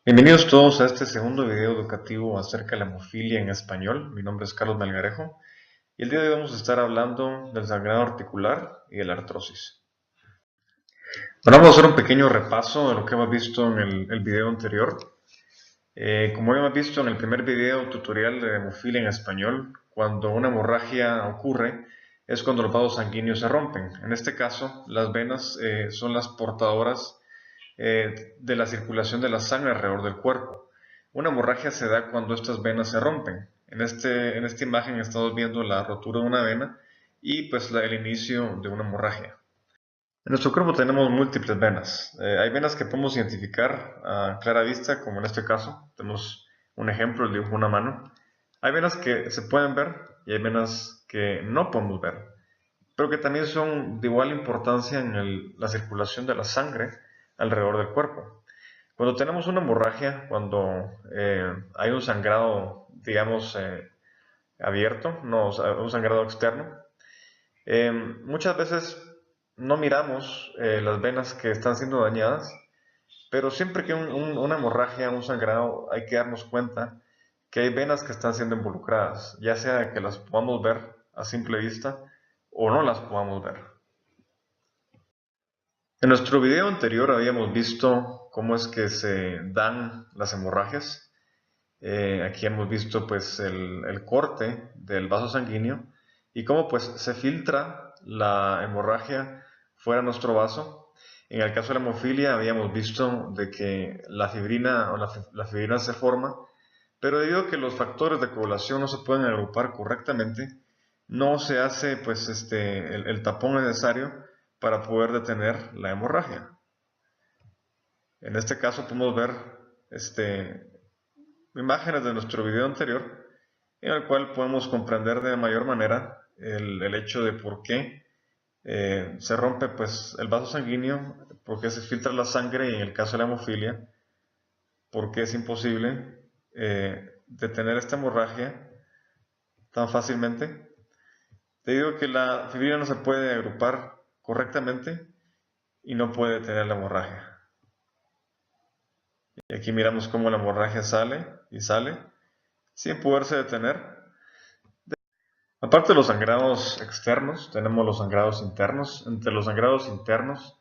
Bienvenidos todos a este segundo video educativo acerca de la hemofilia en español. Mi nombre es Carlos Melgarejo y el día de hoy vamos a estar hablando del sangrado articular y de la artrosis. Bueno, vamos a hacer un pequeño repaso de lo que hemos visto en el video anterior. Como hemos visto en el primer video tutorial de hemofilia en español, cuando una hemorragia ocurre es cuando los vasos sanguíneos se rompen. En este caso, las venas son las portadoras de la circulación de la sangre alrededor del cuerpo. Una hemorragia se da cuando estas venas se rompen. En esta imagen estamos viendo la rotura de una vena y pues el inicio de una hemorragia. En nuestro cuerpo tenemos múltiples venas. Hay venas que podemos identificar a clara vista, como en este caso. Tenemos un ejemplo, el dibujo de una mano. Hay venas que se pueden ver y hay venas que no podemos ver, pero que también son de igual importancia en la circulación de la sangre alrededor del cuerpo. Cuando tenemos una hemorragia, cuando hay un sangrado, digamos, abierto, no, o sea, un sangrado externo, muchas veces no miramos las venas que están siendo dañadas, pero siempre que una hemorragia, un sangrado, hay que darnos cuenta que hay venas que están siendo involucradas, ya sea que las podamos ver a simple vista o no las podamos ver. En nuestro video anterior habíamos visto cómo es que se dan las hemorragias. Aquí hemos visto pues el corte del vaso sanguíneo y cómo pues se filtra la hemorragia fuera de nuestro vaso. En el caso de la hemofilia habíamos visto de que la fibrina o la fibrina se forma, pero debido a que los factores de coagulación no se pueden agrupar correctamente, no se hace pues el tapón necesario para poder detener la hemorragia. En este caso podemos ver imágenes de nuestro video anterior, en el cual podemos comprender de mayor manera el hecho de por qué se rompe pues, el vaso sanguíneo, por qué se filtra la sangre y en el caso de la hemofilia, por qué es imposible detener esta hemorragia tan fácilmente, debido a que la fibrina no se puede agrupar correctamente y no puede detener la hemorragia. Y aquí miramos cómo la hemorragia sale y sale sin poderse detener. Aparte de los sangrados externos, tenemos los sangrados internos. Entre los sangrados internos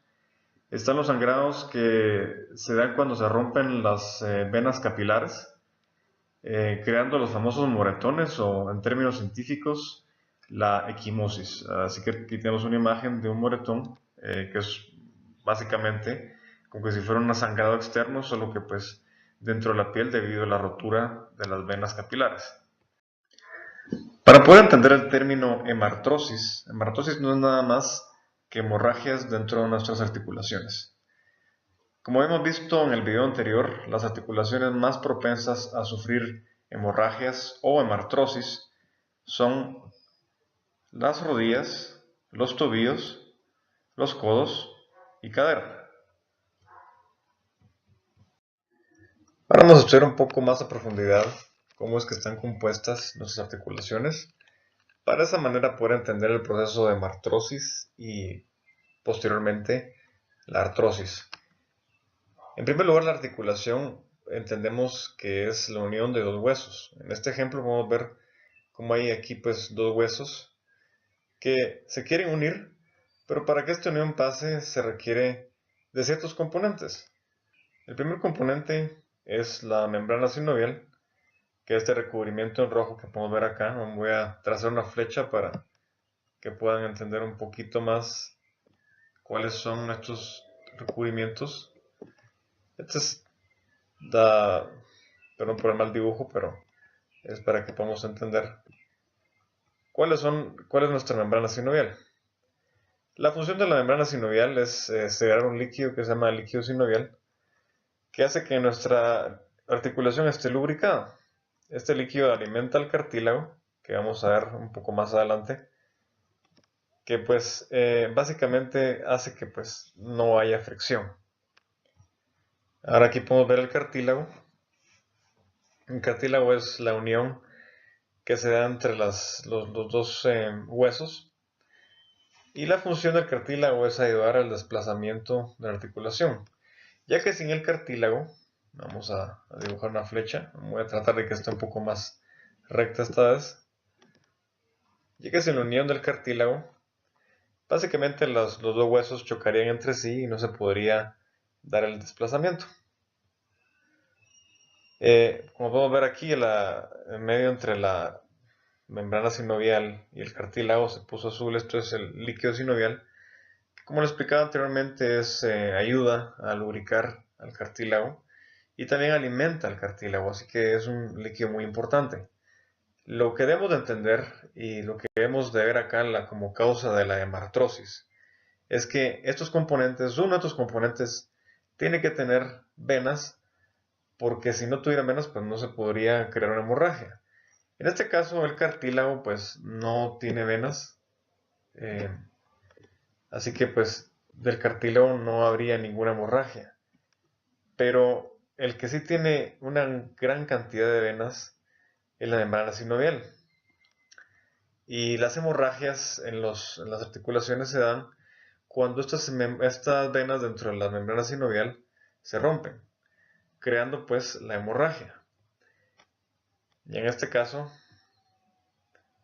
están los sangrados que se dan cuando se rompen las venas capilares, creando los famosos moretones o en términos científicos la equimosis. Así que aquí tenemos una imagen de un moretón que es básicamente como que si fuera un sangrado externo, solo que pues dentro de la piel debido a la rotura de las venas capilares. Para poder entender el término hemartrosis no es nada más que hemorragias dentro de nuestras articulaciones. Como hemos visto en el video anterior, las articulaciones más propensas a sufrir hemorragias o hemartrosis son las rodillas, los tobillos, los codos y cadera. Ahora vamos a estudiar un poco más a profundidad cómo es que están compuestas nuestras articulaciones, para de esa manera poder entender el proceso de hemartrosis y posteriormente la artrosis. En primer lugar, la articulación entendemos que es la unión de dos huesos. En este ejemplo podemos ver cómo hay aquí pues dos huesos que se quieren unir, pero para que esta unión pase se requiere de ciertos componentes. El primer componente es la membrana sinovial, que es este recubrimiento en rojo que podemos ver acá. Voy a trazar una flecha para que puedan entender un poquito más cuáles son estos recubrimientos. Este es perdón por el mal dibujo, pero es para que podamos entender cuál es nuestra membrana sinovial. La función de la membrana sinovial es segregar un líquido que se llama líquido sinovial, que hace que nuestra articulación esté lubricada. Este líquido alimenta el cartílago, que vamos a ver un poco más adelante, que pues básicamente hace que pues no haya fricción. Ahora aquí podemos ver el cartílago. El cartílago es la unión que se da entre los dos huesos, y la función del cartílago es ayudar al desplazamiento de la articulación, ya que sin el cartílago Vamos a dibujar una flecha. Voy a tratar de que esté un poco más recta esta vez. Ya que sin la unión del cartílago, básicamente los dos huesos chocarían entre sí y no se podría dar el desplazamiento. Como podemos ver aquí, en medio entre la membrana sinovial y el cartílago se puso azul. Esto es el líquido sinovial. Como lo explicaba anteriormente, ayuda a lubricar al cartílago y también alimenta al cartílago, así que es un líquido muy importante. Lo que debemos de entender y lo que debemos de ver acá como causa de la hemartrosis es que uno de estos componentes tiene que tener venas, porque si no tuviera venas pues no se podría crear una hemorragia. En este caso el cartílago pues no tiene venas, eh, así que pues del cartílago no habría ninguna hemorragia. Pero el que sí tiene una gran cantidad de venas es la membrana sinovial. Y las hemorragias en las articulaciones se dan cuando estas venas dentro de la membrana sinovial se rompen, creando pues la hemorragia. Y en este caso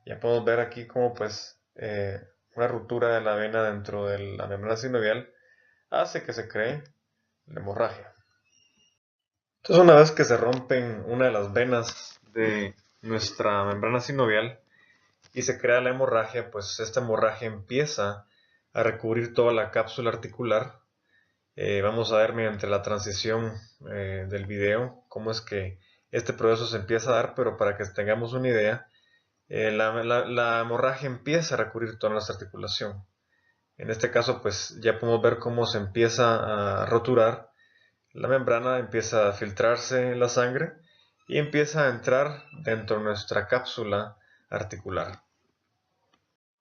ya podemos ver aquí como pues una ruptura de la vena dentro de la membrana sinovial hace que se cree la hemorragia. Entonces, una vez que se rompen una de las venas de nuestra membrana sinovial y se crea la hemorragia, pues esta hemorragia empieza a recubrir toda la cápsula articular. Vamos a ver mediante la transición del video cómo es que este proceso se empieza a dar, pero para que tengamos una idea, la hemorragia empieza a recubrir toda nuestra articulación. En este caso, pues ya podemos ver cómo se empieza a roturar la membrana, empieza a filtrarse la sangre y empieza a entrar dentro de nuestra cápsula articular.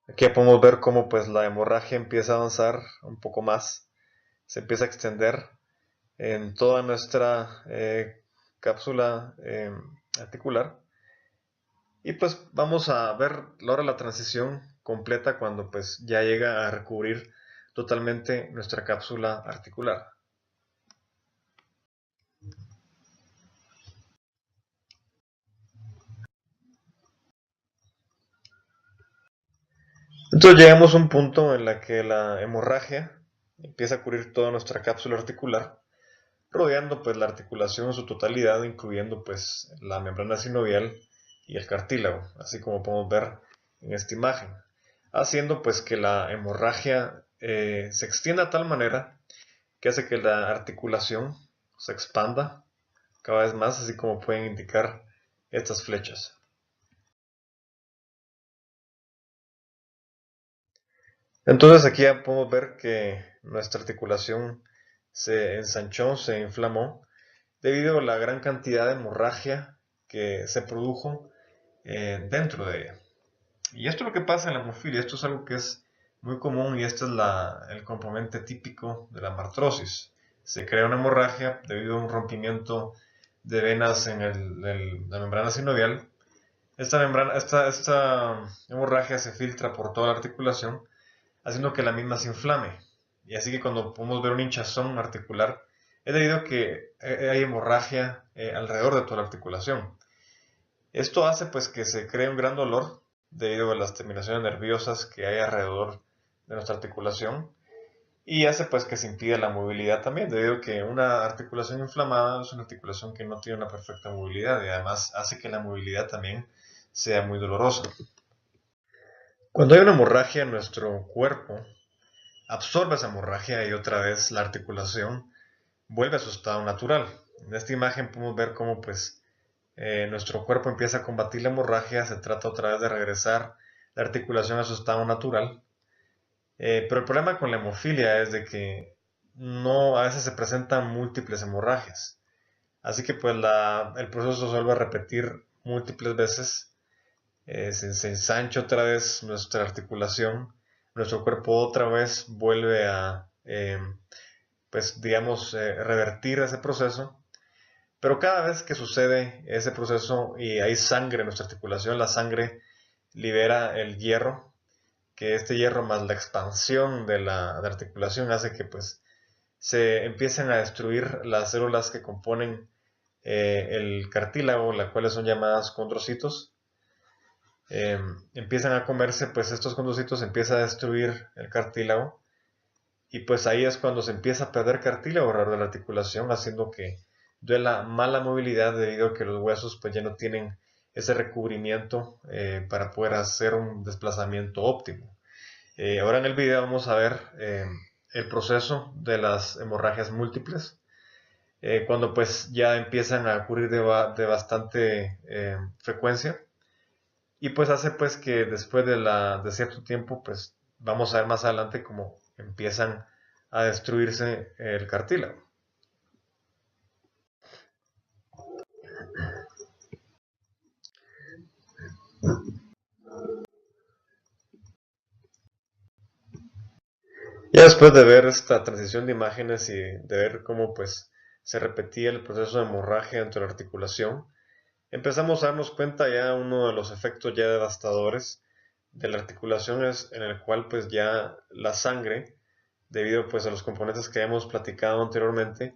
Aquí ya podemos ver cómo pues la hemorragia empieza a avanzar un poco más, se empieza a extender en toda nuestra cápsula articular. Y pues vamos a ver ahora la transición completa cuando pues ya llega a recubrir totalmente nuestra cápsula articular. Entonces llegamos a un punto en la que la hemorragia empieza a cubrir toda nuestra cápsula articular, rodeando pues la articulación en su totalidad, incluyendo pues la membrana sinovial y el cartílago, así como podemos ver en esta imagen, haciendo pues que la hemorragia se extienda de tal manera que hace que la articulación se expanda cada vez más, así como pueden indicar estas flechas. Entonces aquí ya podemos ver que nuestra articulación se ensanchó, se inflamó, debido a la gran cantidad de hemorragia que se produjo dentro de ella. Y esto es lo que pasa en la hemofilia, esto es algo que es muy común y este es el componente típico de la artrosis. Se crea una hemorragia debido a un rompimiento de venas en la membrana sinovial. Esta hemorragia se filtra por toda la articulación, haciendo que la misma se inflame. Y así que cuando podemos ver un hinchazón articular, es debido a que hay hemorragia alrededor de toda la articulación. Esto hace pues que se cree un gran dolor debido a las terminaciones nerviosas que hay alrededor de nuestra articulación, y hace pues que se impida la movilidad también, debido a que una articulación inflamada es una articulación que no tiene una perfecta movilidad y además hace que la movilidad también sea muy dolorosa. Cuando hay una hemorragia en nuestro cuerpo, absorbe esa hemorragia y otra vez la articulación vuelve a su estado natural. En esta imagen podemos ver cómo pues nuestro cuerpo empieza a combatir la hemorragia, se trata otra vez de regresar la articulación a su estado natural. Pero el problema con la hemofilia es de que no, a veces se presentan múltiples hemorragias. Así que pues el proceso se vuelve a repetir múltiples veces. Se ensancha otra vez nuestra articulación, nuestro cuerpo otra vez vuelve a, pues digamos, revertir ese proceso. Pero cada vez que sucede ese proceso y hay sangre en nuestra articulación, la sangre libera el hierro, que este hierro más la expansión de la articulación hace que pues se empiecen a destruir las células que componen el cartílago, las cuales son llamadas condrocitos. Empiezan a comerse, pues estos condrocitos empiezan a destruir el cartílago, y pues ahí es cuando se empieza a perder cartílago alrededor de la articulación, haciendo que duela mala movilidad debido a que los huesos pues ya no tienen ese recubrimiento para poder hacer un desplazamiento óptimo. Ahora en el video vamos a ver el proceso de las hemorragias múltiples, cuando pues ya empiezan a ocurrir de bastante frecuencia, y pues hace pues que después de cierto tiempo, pues vamos a ver más adelante cómo empiezan a destruirse el cartílago. Ya después de ver esta transición de imágenes y de ver cómo pues se repetía el proceso de hemorragia entre la articulación, empezamos a darnos cuenta ya uno de los efectos ya devastadores de la articulación, es en el cual pues ya la sangre, debido pues a los componentes que hemos platicado anteriormente,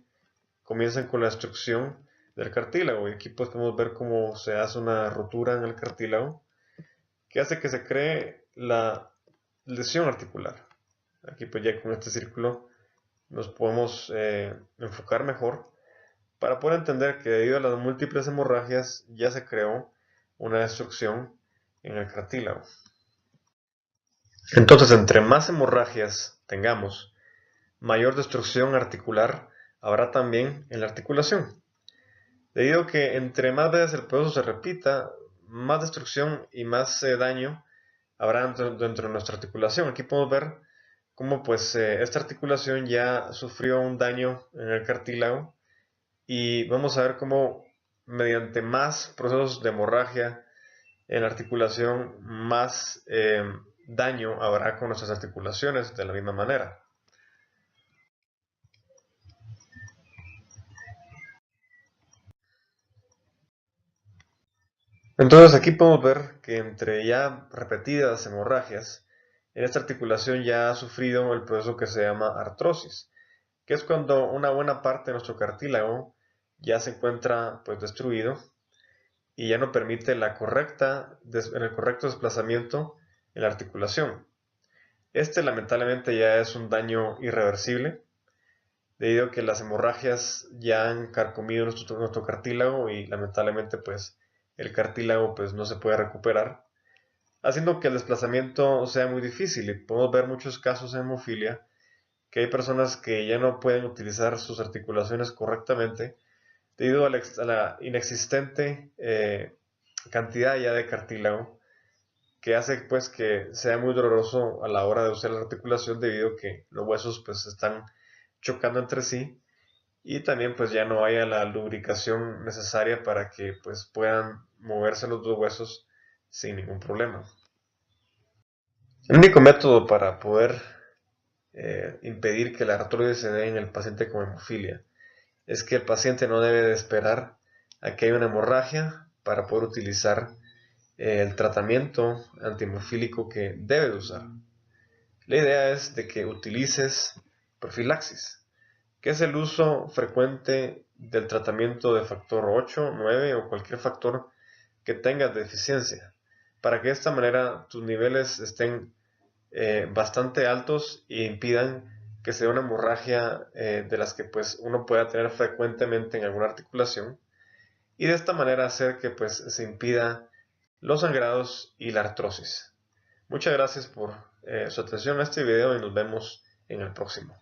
comienzan con la destrucción del cartílago. Y aquí pues podemos ver cómo se hace una rotura en el cartílago que hace que se cree la lesión articular. Aquí pues ya con este círculo nos podemos enfocar mejor para poder entender que debido a las múltiples hemorragias ya se creó una destrucción en el cartílago. Entonces, entre más hemorragias tengamos, mayor destrucción articular habrá también en la articulación. Debido a que entre más veces el proceso se repita, más destrucción y más daño habrá dentro de nuestra articulación. Aquí podemos ver cómo pues esta articulación ya sufrió un daño en el cartílago, y vamos a ver cómo mediante más procesos de hemorragia en la articulación, más daño habrá con nuestras articulaciones de la misma manera. Entonces aquí podemos ver que entre ya repetidas hemorragias, en esta articulación ya ha sufrido el proceso que se llama artrosis, que es cuando una buena parte de nuestro cartílago ya se encuentra pues destruido y ya no permite el correcto desplazamiento en la articulación. Este lamentablemente ya es un daño irreversible, debido a que las hemorragias ya han carcomido nuestro cartílago, y lamentablemente pues el cartílago pues no se puede recuperar, haciendo que el desplazamiento sea muy difícil. Y podemos ver muchos casos en hemofilia que hay personas que ya no pueden utilizar sus articulaciones correctamente debido a la inexistente cantidad ya de cartílago, que hace pues que sea muy doloroso a la hora de usar la articulación, debido a que los huesos pues están chocando entre sí, y también pues ya no haya la lubricación necesaria para que pues puedan moverse los dos huesos sin ningún problema. El único método para poder impedir que la artrosis se dé en el paciente con hemofilia es que el paciente no debe de esperar a que haya una hemorragia para poder utilizar el tratamiento antihemofílico que debe de usar. La idea es de que utilices profilaxis, que es el uso frecuente del tratamiento de factor 8, 9 o cualquier factor que tengas deficiencia, para que de esta manera tus niveles estén bastante altos e impidan que sea una hemorragia de las que pues uno pueda tener frecuentemente en alguna articulación, y de esta manera hacer que pues se impida los sangrados y la artrosis. Muchas gracias por su atención a este video, y nos vemos en el próximo.